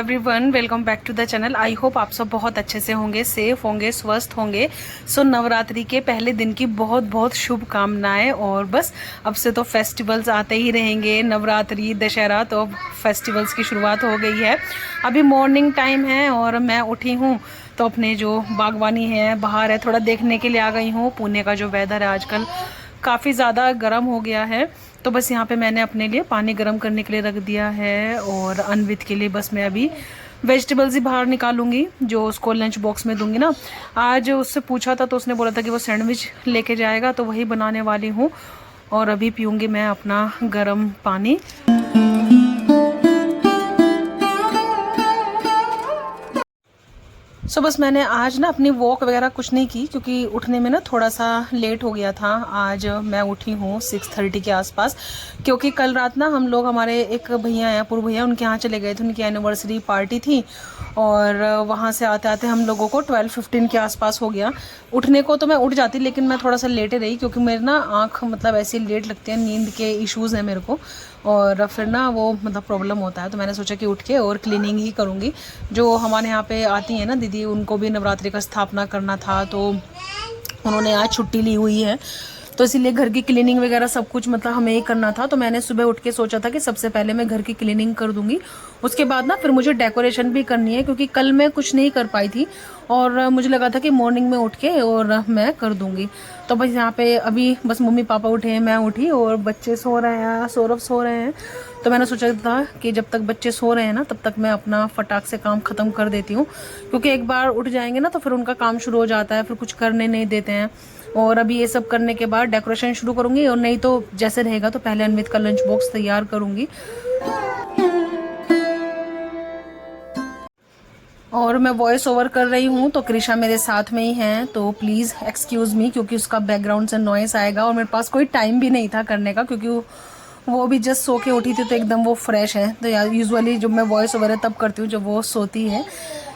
Everyone, welcome back to the channel. I hope आप सब बहुत अच्छे से होंगे, सेफ होंगे, स्वस्थ होंगे। सो नवरात्रि के पहले दिन की बहुत बहुत शुभकामनाएं। और बस अब से तो फेस्टिवल्स आते ही रहेंगे, नवरात्रि, दशहरा, तो अब फेस्टिवल्स की शुरुआत हो गई है। अभी मॉर्निंग टाइम है और मैं उठी हूँ तो अपने जो बागवानी है बाहर है थोड़ा देखने के लिए आ गई हूँ। पुणे का जो वेदर है आजकल काफ़ी ज़्यादा गर्म हो गया है, तो बस यहाँ पे मैंने अपने लिए पानी गर्म करने के लिए रख दिया है। और अनवित के लिए बस मैं अभी वेजिटेबल्स ही बाहर निकालूंगी जो उसको लंच बॉक्स में दूंगी ना। आज उससे पूछा था तो उसने बोला था कि वो सैंडविच लेके जाएगा, तो वही बनाने वाली हूँ। और अभी पीऊँगी मैं अपना गर्म पानी। सो बस मैंने आज ना अपनी वॉक वगैरह कुछ नहीं की क्योंकि उठने में ना थोड़ा सा लेट हो गया था। आज मैं उठी हूँ 6:30 के आसपास, क्योंकि कल रात ना हम लोग, हमारे एक भैया हैं, पूर्व भैया, उनके यहाँ चले गए थे। उनकी एनिवर्सरी पार्टी थी और वहाँ से आते आते हम लोगों को 12:15 के आसपास हो गया। उठने को तो मैं उठ जाती, लेकिन मैं थोड़ा सा लेटे रही क्योंकि मेरी ना आँख मतलब ऐसी लेट लगती है, नींद के इश्यूज़ हैं मेरे को, और फिर ना वो मतलब प्रॉब्लम होता है। तो मैंने सोचा कि उठ के और क्लीनिंग ही करूँगी। जो हमारे यहाँ पे आती हैं ना दीदी, उनको भी नवरात्रि का स्थापना करना था, तो उन्होंने आज छुट्टी ली हुई है, तो इसीलिए घर की क्लीनिंग वगैरह सब कुछ मतलब हमें ही करना था। तो मैंने सुबह उठ के सोचा था कि सबसे पहले मैं घर की क्लीनिंग कर दूंगी, उसके बाद ना फिर मुझे डेकोरेशन भी करनी है, क्योंकि कल मैं कुछ नहीं कर पाई थी और मुझे लगा था कि मॉर्निंग में उठ के और मैं कर दूंगी। तो बस यहाँ पे अभी बस मम्मी पापा उठे हैं, मैं उठी और बच्चे सो रहे हैं, सौरभ सो रहे हैं। तो मैंने सोचा था कि जब तक बच्चे सो रहे हैं ना तब तक मैं अपना फटाक से काम ख़त्म कर देती हूँ, क्योंकि एक बार उठ जाएंगे ना तो फिर उनका काम शुरू हो जाता है, फिर कुछ करने नहीं देते हैं। और अभी ये सब करने के बाद डेकोरेशन शुरू करूँगी, और नहीं तो जैसे रहेगा तो पहले अनवित का लंच बॉक्स तैयार करूँगी। और मैं वॉइस ओवर कर रही हूँ तो कृषा मेरे साथ में ही है, तो प्लीज़ एक्सक्यूज़ मी, क्योंकि उसका बैकग्राउंड से नॉइस आएगा। और मेरे पास कोई टाइम भी नहीं था करने का, क्योंकि वो भी जस्ट सो के उठी थी तो एकदम वो फ्रेश है। तो यार यूजुअली जब मैं वॉइस ओवर है तब करती हूँ जब वो सोती है,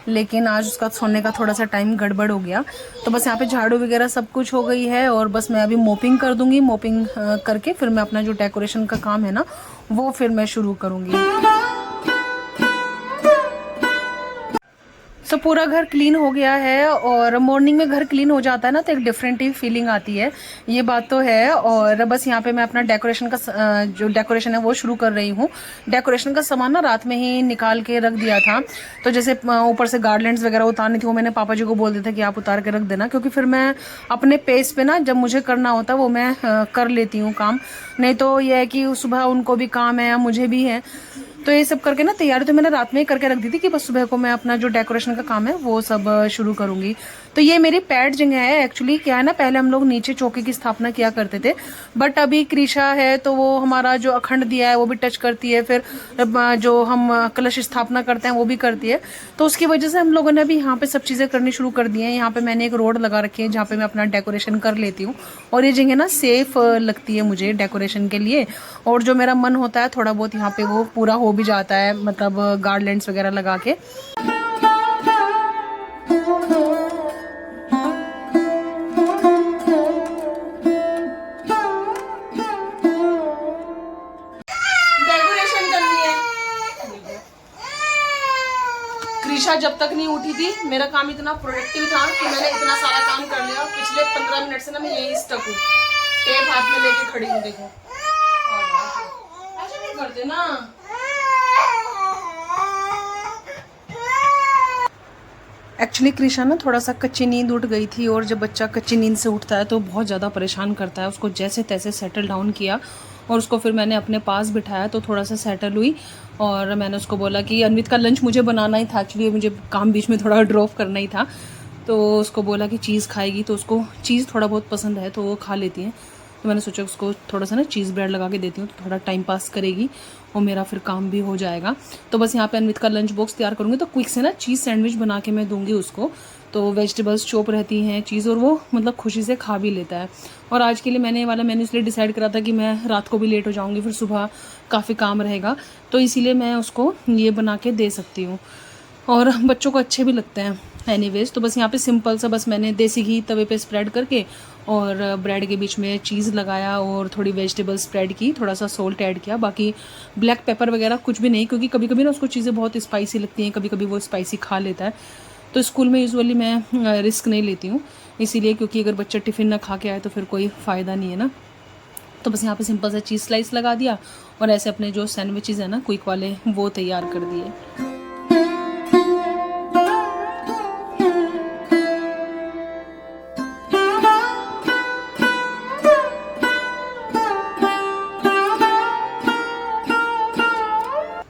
लेकिन आज उसका सोने का थोड़ा सा टाइम गड़बड़ हो गया। तो बस यहाँ पे झाड़ू वगैरह सब कुछ हो गई है और बस मैं अभी मोपिंग कर दूंगी। मोपिंग करके फिर मैं अपना जो डेकोरेशन का काम है ना वो फिर मैं शुरू करूँगी। सो पूरा घर क्लीन हो गया है, और मॉर्निंग में घर क्लीन हो जाता है ना तो एक डिफरेंट ही फीलिंग आती है, ये बात तो है। और बस यहाँ पे मैं अपना डेकोरेशन का जो डेकोरेशन है वो शुरू कर रही हूँ। डेकोरेशन का सामान ना रात में ही निकाल के रख दिया था, तो जैसे ऊपर से गार्लैंड्स वगैरह उतारनी थी वो मैंने पापा जी को बोल दिया था कि आप उतार के रख देना, क्योंकि फिर मैं अपने पेस पे ना जब मुझे करना होता है वो मैं कर लेती हूँ काम। नहीं तो यह है कि सुबह उनको भी काम है, मुझे भी है, तो ये सब करके ना तैयारी तो मैंने रात में ही करके रख दी थी कि बस सुबह को मैं अपना जो डेकोरेशन का काम है वो सब शुरू करूंगी। तो ये मेरी पैड जगह है एक्चुअली। क्या है ना, पहले हम लोग नीचे चौकी की स्थापना किया करते थे, बट अभी कृषा है तो वो हमारा जो अखंड दिया है वो भी टच करती है, फिर जो हम कलश स्थापना करते हैं वो भी करती है। तो उसकी वजह से हम लोगों ने अभी यहाँ पे सब चीज़ें करनी शुरू कर दी हैं। यहाँ पे मैंने एक रोड लगा रखी है जहाँ पे मैं अपना डेकोरेशन कर लेती हूँ, और ये जगह ना सेफ लगती है मुझे डेकोरेशन के लिए। और जो मेरा मन होता है थोड़ा बहुत यहाँ पे वो पूरा हो भी जाता है, मतलब गार्लैंड्स वगैरह लगा के। डेकोरेशन करनी है। कृषा जब तक नहीं उठी थी मेरा काम इतना प्रोडक्टिव था कि मैंने इतना सारा काम कर लिया। पिछले 15 मिनट से ना मैं यही स्टक हूँ, टेप हाथ में लेके खड़ी हूँ। देखो ऐसे नहीं करते ना। एक्चुअली कृषा ना थोड़ा सा कच्ची नींद उठ गई थी, और जब बच्चा कच्ची नींद से उठता है तो बहुत ज़्यादा परेशान करता है। उसको जैसे तैसे सेटल डाउन किया और उसको फिर मैंने अपने पास बिठाया तो थोड़ा सा सेटल हुई। और मैंने उसको बोला कि अनवित का लंच मुझे बनाना ही था, एक्चुअली मुझे काम बीच में थोड़ा ड्रॉप करना ही था। तो उसको बोला कि चीज़ खाएगी, तो उसको चीज़ थोड़ा बहुत पसंद है तो वो खा लेती है। तो मैंने सोचा उसको थोड़ा सा ना चीज़ ब्रेड लगा के देती हूँ तो थोड़ा टाइम पास करेगी और मेरा फिर काम भी हो जाएगा। तो बस यहाँ पे अनवित का लंच बॉक्स तैयार करूँगी, तो क्विक से ना चीज़ सैंडविच बना के मैं दूंगी उसको। तो वेजिटेबल्स चॉप रहती हैं चीज़, और वो मतलब खुशी से खा भी लेता है। और आज के लिए मैंने ये वाला मैंने इसलिए डिसाइड करा था कि मैं रात को भी लेट हो जाऊँगी, फिर सुबह काफ़ी काम रहेगा, तो इसीलिए मैं उसको ये बना के दे सकती हूँ। और बच्चों को अच्छे भी लगते हैं एनीवेज। तो बस यहाँ पे सिंपल सा बस मैंने देसी घी तवे पे स्प्रेड करके और ब्रेड के बीच में चीज़ लगाया और थोड़ी वेजिटेबल स्प्रेड की, थोड़ा सा सोल्ट ऐड किया, बाकी ब्लैक पेपर वगैरह कुछ भी नहीं, क्योंकि कभी कभी ना उसको चीज़ें बहुत स्पाइसी लगती हैं, कभी कभी वो स्पाइसी खा लेता है। तो स्कूल में यूजुअली मैं रिस्क नहीं लेती हूँ इसीलिए, क्योंकि अगर बच्चा टिफ़िन ना खा के आए तो फिर कोई फ़ायदा नहीं है ना। तो बस यहाँ पे सिंपल सा चीज़ स्लाइस लगा दिया और ऐसे अपने जो सैंडविचेज़ हैं ना क्विक वाले वो तैयार कर दिए।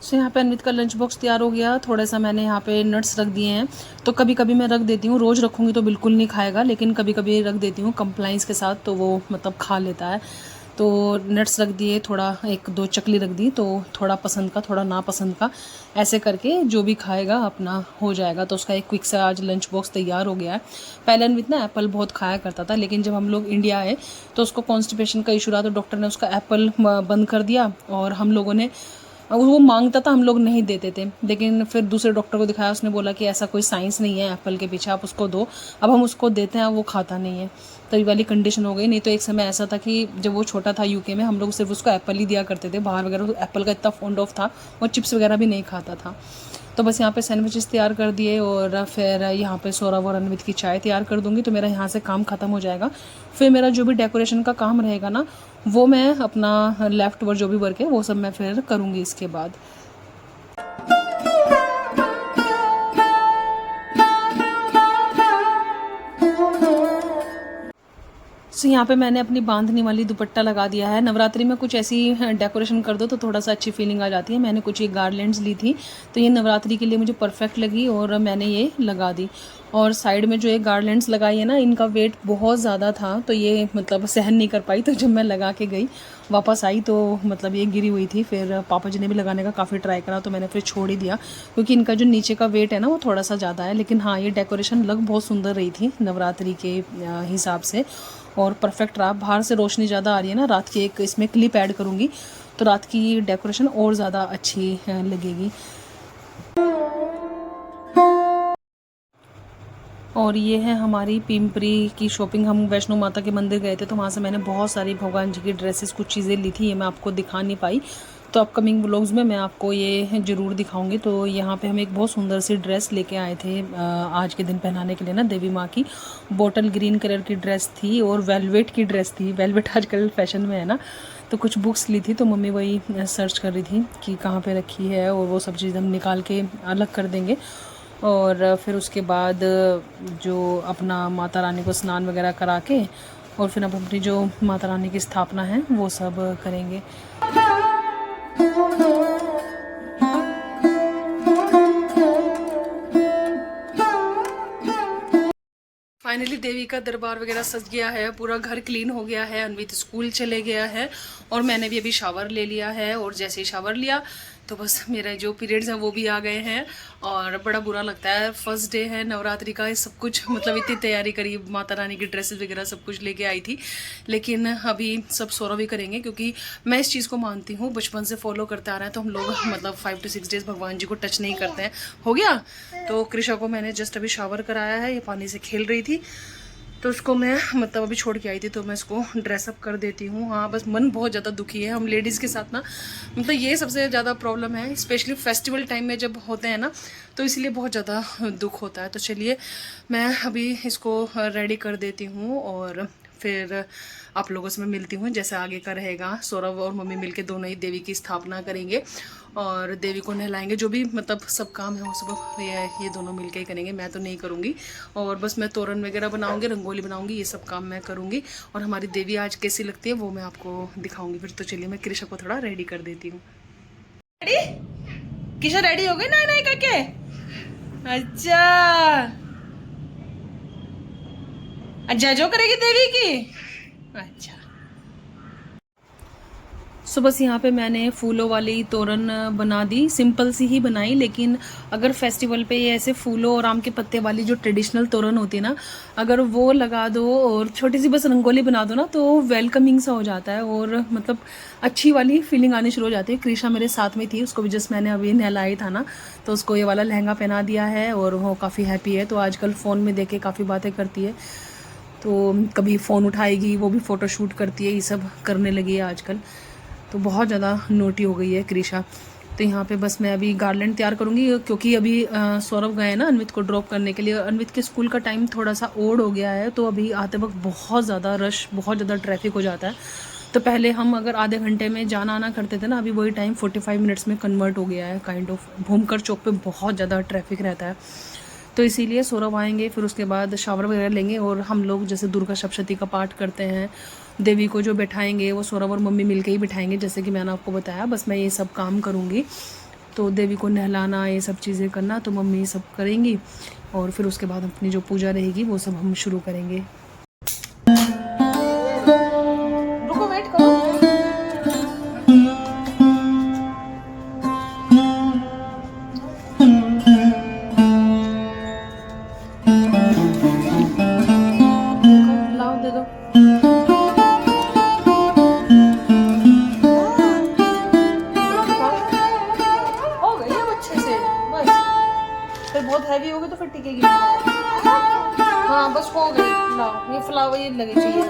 सो यहाँ पे अन्वित का लंच बॉक्स तैयार हो गया। थोड़ा सा मैंने यहाँ पे नट्स रख दिए हैं, तो कभी कभी मैं रख देती हूँ, रोज़ रखूँगी तो बिल्कुल नहीं खाएगा, लेकिन कभी कभी रख देती हूँ कंप्लाइंस के साथ, तो वो मतलब खा लेता है। तो नट्स रख दिए, थोड़ा 1-2 चकली रख दी, तो थोड़ा पसंद का थोड़ा नापसंद का ऐसे करके जो भी खाएगा अपना हो जाएगा। तो उसका एक क्विक सा आज लंच बॉक्स तैयार हो गया है। पहले अन्वित ना एप्पल बहुत खाया करता था, लेकिन जब हम लोग इंडिया आए तो उसको कॉन्स्टिपेशन का इशू रहा, तो डॉक्टर ने उसका एप्पल बंद कर दिया और हम लोगों ने, वो मांगता था हम लोग नहीं देते थे, लेकिन फिर दूसरे डॉक्टर को दिखाया, उसने बोला कि ऐसा कोई साइंस नहीं है एप्पल के पीछे, आप उसको दो। अब हम उसको देते हैं, वो खाता नहीं है, तो ये वाली कंडीशन हो गई। नहीं तो एक समय ऐसा था कि जब वो छोटा था यूके में, हम लोग सिर्फ उसको एप्पल ही दिया करते थे बाहर वगैरह, तो एप्पल का इतना फॉन्ड ऑफ था, वो चिप्स वगैरह भी नहीं खाता था। तो बस यहाँ पे सैंडविचेस तैयार कर दिए और फिर यहाँ पे सौरभ और अन्वित की चाय तैयार कर दूँगी, तो मेरा यहाँ से काम ख़त्म हो जाएगा। फिर मेरा जो भी डेकोरेशन का काम रहेगा ना, वो मैं अपना लेफ्ट ओवर जो भी वर्क है वो सब मैं फिर करूँगी इसके बाद। सो यहाँ पे मैंने अपनी बांधने वाली दुपट्टा लगा दिया है। नवरात्रि में कुछ ऐसी डेकोरेशन कर दो तो थोड़ा सा अच्छी फीलिंग आ जाती है। मैंने कुछ ये गार्लैंड्स ली थी, तो ये नवरात्रि के लिए मुझे परफेक्ट लगी और मैंने ये लगा दी। और साइड में जो ये गार्लैंड्स लगाई है ना, इनका वेट बहुत ज़्यादा था, तो ये मतलब सहन नहीं कर पाई, तो जब मैं लगा के गई वापस आई तो मतलब ये गिरी हुई थी। फिर पापा जी ने भी लगाने का काफ़ी ट्राई करा, तो मैंने फिर छोड़ ही दिया, क्योंकि इनका जो नीचे का वेट है ना वो थोड़ा सा ज़्यादा है। लेकिन हाँ, ये डेकोरेशन लग बहुत सुंदर रही थी नवरात्रि के हिसाब से और परफेक्ट रहा। बाहर से रोशनी ज़्यादा आ रही है ना, रात की एक इसमें क्लिप ऐड करूँगी तो रात की डेकोरेशन और ज़्यादा अच्छी लगेगी। और ये है हमारी पिंपरी की शॉपिंग। हम वैष्णो माता के मंदिर गए थे, तो वहाँ से मैंने बहुत सारी भगवान जी की ड्रेसेस कुछ चीज़ें ली थी, ये मैं आपको दिखा नहीं पाई, तो अपकमिंग व्लॉग्स में मैं आपको ये ज़रूर दिखाऊंगी। तो यहाँ पे हम एक बहुत सुंदर सी ड्रेस लेके आए थे आज के दिन पहनाने के लिए ना, देवी माँ की। बॉटल ग्रीन कलर की ड्रेस थी और वेलवेट की ड्रेस थी। वेलवेट आजकल फैशन में है ना, तो कुछ बुक्स ली थी, तो मम्मी वही सर्च कर रही थी कि कहाँ पर रखी है, और वो सब चीज़ हम निकाल के अलग कर देंगे। और फिर उसके बाद जो अपना माता रानी को स्नान वगैरह करा के और फिर अब अपनी जो माता रानी की स्थापना है वो सब करेंगे। फाइनली देवी का दरबार वगैरह सज गया है, पूरा घर क्लीन हो गया है, अन्वित स्कूल चले गया है और मैंने भी अभी शावर ले लिया है। और जैसे ही शावर लिया तो बस मेरे जो पीरियड्स हैं वो भी आ गए हैं और बड़ा बुरा लगता है। फर्स्ट डे है नवरात्रि का, सब कुछ मतलब इतनी तैयारी करी, माता रानी की ड्रेसेस वगैरह सब कुछ लेके आई थी, लेकिन अभी सब सौरभ भी करेंगे, क्योंकि मैं इस चीज़ को मानती हूँ, बचपन से फॉलो करते आ रहे हैं, तो हम लोग मतलब 5 to 6 डेज भगवान जी को टच नहीं करते हैं। हो गया। तो कृषा को मैंने जस्ट अभी शावर कराया है, ये पानी से खेल रही थी, तो उसको मैं मतलब अभी छोड़ के आई थी, तो मैं इसको ड्रेसअप कर देती हूँ। हाँ, बस मन बहुत ज़्यादा दुखी है। हम लेडीज़ के साथ ना मतलब ये सबसे ज़्यादा प्रॉब्लम है, स्पेशली फेस्टिवल टाइम में जब होते हैं ना, तो इसलिए बहुत ज़्यादा दुख होता है। तो चलिए मैं अभी इसको रेडी कर देती हूँ और फिर आप लोगों से मैं मिलती हूँ। जैसे आगे का रहेगा, सौरभ और मम्मी मिलके दोनों ही देवी की स्थापना करेंगे और देवी को नहलाएंगे। जो भी मतलब सब काम है वो सब ये दोनों मिलके ही करेंगे, मैं तो नहीं करूँगी। और बस मैं तोरण वगैरह बनाऊँगी, रंगोली बनाऊँगी, ये सब काम मैं करूँगी। और हमारी देवी आज कैसी लगती है वो मैं आपको दिखाऊँगी फिर। तो चलिए मैं कृषा को थोड़ा रेडी कर देती हूँ। रेडी? कृषा रेडी हो गई ना नहीं करके? अच्छा अच्छा, जो करेगी देवी की। अच्छा, सो बस यहाँ पे मैंने फूलों वाली तोरण बना दी, सिंपल सी ही बनाई, लेकिन अगर फेस्टिवल पे ये ऐसे फूलों और आम के पत्ते वाली जो ट्रेडिशनल तोरण होती है ना, अगर वो लगा दो और छोटी सी बस रंगोली बना दो ना, तो वेलकमिंग सा हो जाता है और मतलब अच्छी वाली फीलिंग आनी शुरू हो जाती है। कृषा मेरे साथ में थी, उसको भी जस्ट मैंने अभी नहलाई था ना, तो उसको ये वाला लहंगा पहना दिया है और वो काफ़ी हैप्पी है। तो आजकल फ़ोन में देख के काफ़ी बातें करती है, तो कभी फ़ोन उठाएगी, वो भी फ़ोटो शूट करती है, ये सब करने लगी है आजकल। तो बहुत ज़्यादा नोटी हो गई है कृषा। तो यहाँ पे बस मैं अभी गार्लैंड तैयार करूँगी, क्योंकि अभी सौरभ गए ना अनवित को ड्रॉप करने के लिए। अनवित के स्कूल का टाइम थोड़ा सा ओड हो गया है, तो अभी आते वक्त बहुत ज़्यादा रश, बहुत ज़्यादा ट्रैफिक हो जाता है। तो पहले हम अगर आधे घंटे में जाना आना करते थे ना, अभी वही टाइम 45 मिनट्स में कन्वर्ट हो गया है काइंड ऑफ। भूमकर चौक पे बहुत ज़्यादा ट्रैफिक रहता है, तो इसीलिए सौरभ आएंगे, फिर उसके बाद शावर वगैरह लेंगे और हम लोग जैसे दुर्गा सप्तशती का पाठ करते हैं, देवी को जो बैठाएंगे वो सौरभ और मम्मी मिलके ही बैठाएंगे, जैसे कि मैंने आपको बताया। बस मैं ये सब काम करूँगी, तो देवी को नहलाना, ये सब चीज़ें करना तो मम्मी सब करेंगी, और फिर उसके बाद अपनी जो पूजा रहेगी वो सब हम शुरू करेंगे। रुको, वेट करो। लाओ, दे दो। बहुत हैवी होगी तो फिर टिकेगी। हाँ बस हो गई, लाओ ये फ्लावर ये लगे चाहिए।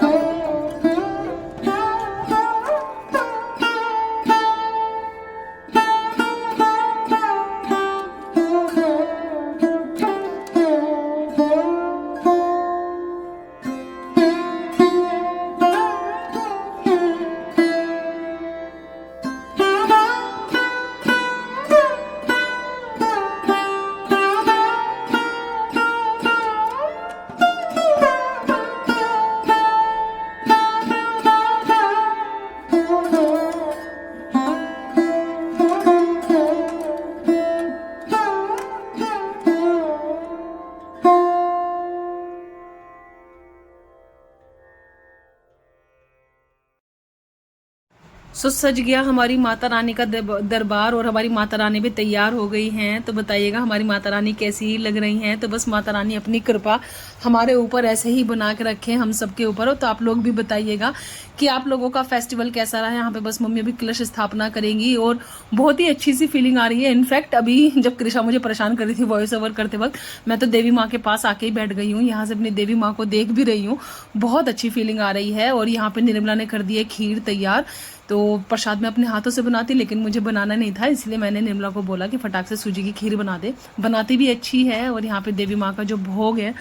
सज गया हमारी माता रानी का दरबार, और हमारी माता रानी भी तैयार हो गई हैं। तो बताइएगा हमारी माता रानी कैसी लग रही हैं। तो बस माता रानी अपनी कृपा हमारे ऊपर ऐसे ही बना के रखें, हम सबके ऊपर हो। तो आप लोग भी बताइएगा कि आप लोगों का फेस्टिवल कैसा रहा है। यहाँ पे बस मम्मी अभी कलश स्थापना करेंगी और बहुत ही अच्छी सी फीलिंग आ रही है। इनफैक्ट अभी जब कृषा मुझे परेशान कर रही थी वॉइस ओवर करते वक्त, मैं तो देवी माँ के पास आके ही बैठ गई हूँ, यहाँ से अपनी देवी माँ को देख भी रही हूँ। बहुत अच्छी फीलिंग आ रही है। और यहाँ पे निर्मला ने कर दी है खीर तैयार। तो प्रसाद मैं अपने हाथों से बनाती, लेकिन मुझे बनाना नहीं था, इसलिए मैंने निर्मला को बोला कि फटाक से सूजी की खीर बना दे। बनाती भी अच्छी है। और यहाँ पे देवी माँ का जो भोग है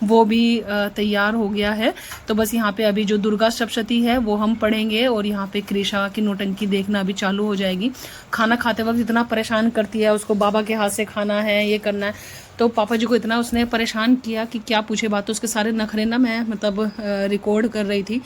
वो भी तैयार हो गया है। तो बस यहाँ पे अभी जो दुर्गा सप्तशती है वो हम पढ़ेंगे, और यहाँ पे कृषा की नौटंकी देखना अभी चालू हो जाएगी। खाना खाते वक्त इतना परेशान करती है, उसको बाबा के हाथ से खाना है, ये करना है। तो पापा जी को इतना उसने परेशान किया कि क्या पूछे बात। तो उसके सारे नखरे ना मैं मतलब रिकॉर्ड कर रही थी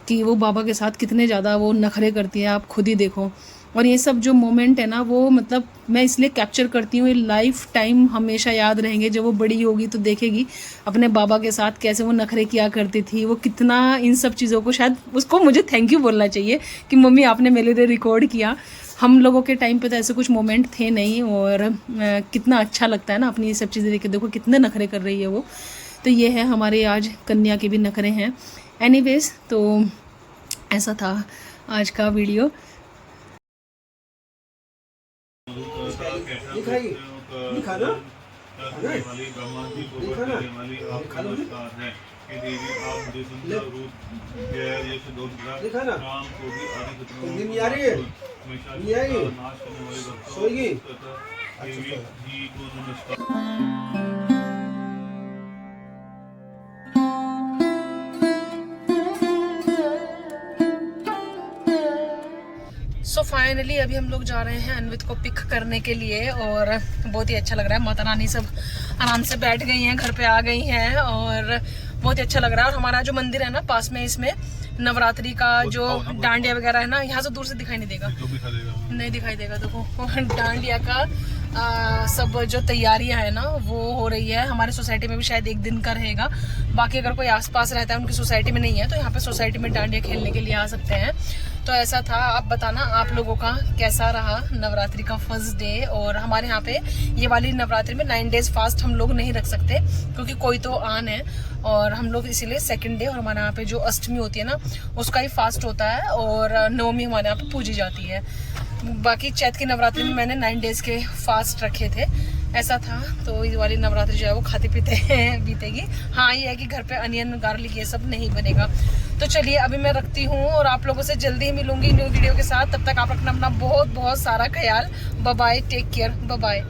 कि वो बाबा के साथ कितने ज़्यादा वो नखरे करती है, आप खुद ही देखो। और ये सब जो मोमेंट है ना, वो मतलब मैं इसलिए कैप्चर करती हूँ, ये लाइफ टाइम हमेशा याद रहेंगे। जब वो बड़ी होगी तो देखेगी अपने बाबा के साथ कैसे वो नखरे किया करती थी, वो कितना इन सब चीज़ों को, शायद उसको मुझे थैंक यू बोलना चाहिए कि मम्मी आपने मेरे लिए रिकॉर्ड किया। हम लोगों के टाइम पे तो ऐसे कुछ मोमेंट थे नहीं। और कितना अच्छा लगता है ना अपनी ये सब चीज़ें देख के, देखो कितने नखरे कर रही है वो। तो ये है हमारे आज कन्या के भी नखरे हैं। एनीवेज, तो ऐसा था आज का वीडियो। लिखा ना ब्रह्मा जी को आपका नमस्कार है कि देवी आप मुझे सुंदर रूप राम को भी आदि खतरों हमेशा नाश करने वाले भक्तों देवी जी को नमस्कार। सो फाइनली अभी हम लोग जा रहे हैं अनवित को पिक करने के लिए, और बहुत ही अच्छा लग रहा है। माता रानी सब आराम से बैठ गई हैं, घर पे आ गई हैं, और बहुत ही अच्छा लग रहा है। और हमारा जो मंदिर है ना पास में, इसमें नवरात्रि का जो डांडिया वगैरह है ना, यहाँ से दूर से दिखाई नहीं देगा, नहीं दिखाई देगा। देखो डांडिया का सब जो तैयारियां है ना वो हो रही है। हमारे सोसाइटी में भी शायद एक दिन का रहेगा, बाकी अगर कोई आसपास रहता है उनकी सोसाइटी में नहीं है तो यहाँ पे सोसाइटी में डांडिया खेलने के लिए आ सकते हैं। तो ऐसा था। आप बताना आप लोगों का कैसा रहा नवरात्रि का फर्स्ट डे। और हमारे यहाँ पे ये वाली नवरात्रि में 9 डेज फास्ट हम लोग नहीं रख सकते क्योंकि कोई तो आन है, और हम लोग इसीलिए सेकंड डे, और हमारे यहाँ पे जो अष्टमी होती है ना उसका ही फास्ट होता है, और नवमी हमारे यहाँ पे पूजी जाती है। बाकी चैत की नवरात्रि में मैंने 9 डेज के फास्ट रखे थे, ऐसा था। तो ये वाली नवरात्रि जो है वो खाते पीते बीतेगी। हाँ ये है कि घर पे अनियन गार्लिक ये सब नहीं बनेगा। तो चलिए अभी मैं रखती हूँ और आप लोगों से जल्दी ही मिलूंगी न्यू वीडियो के साथ। तब तक आप रखना अपना बहुत बहुत सारा ख्याल। Bye bye, take care, bye bye.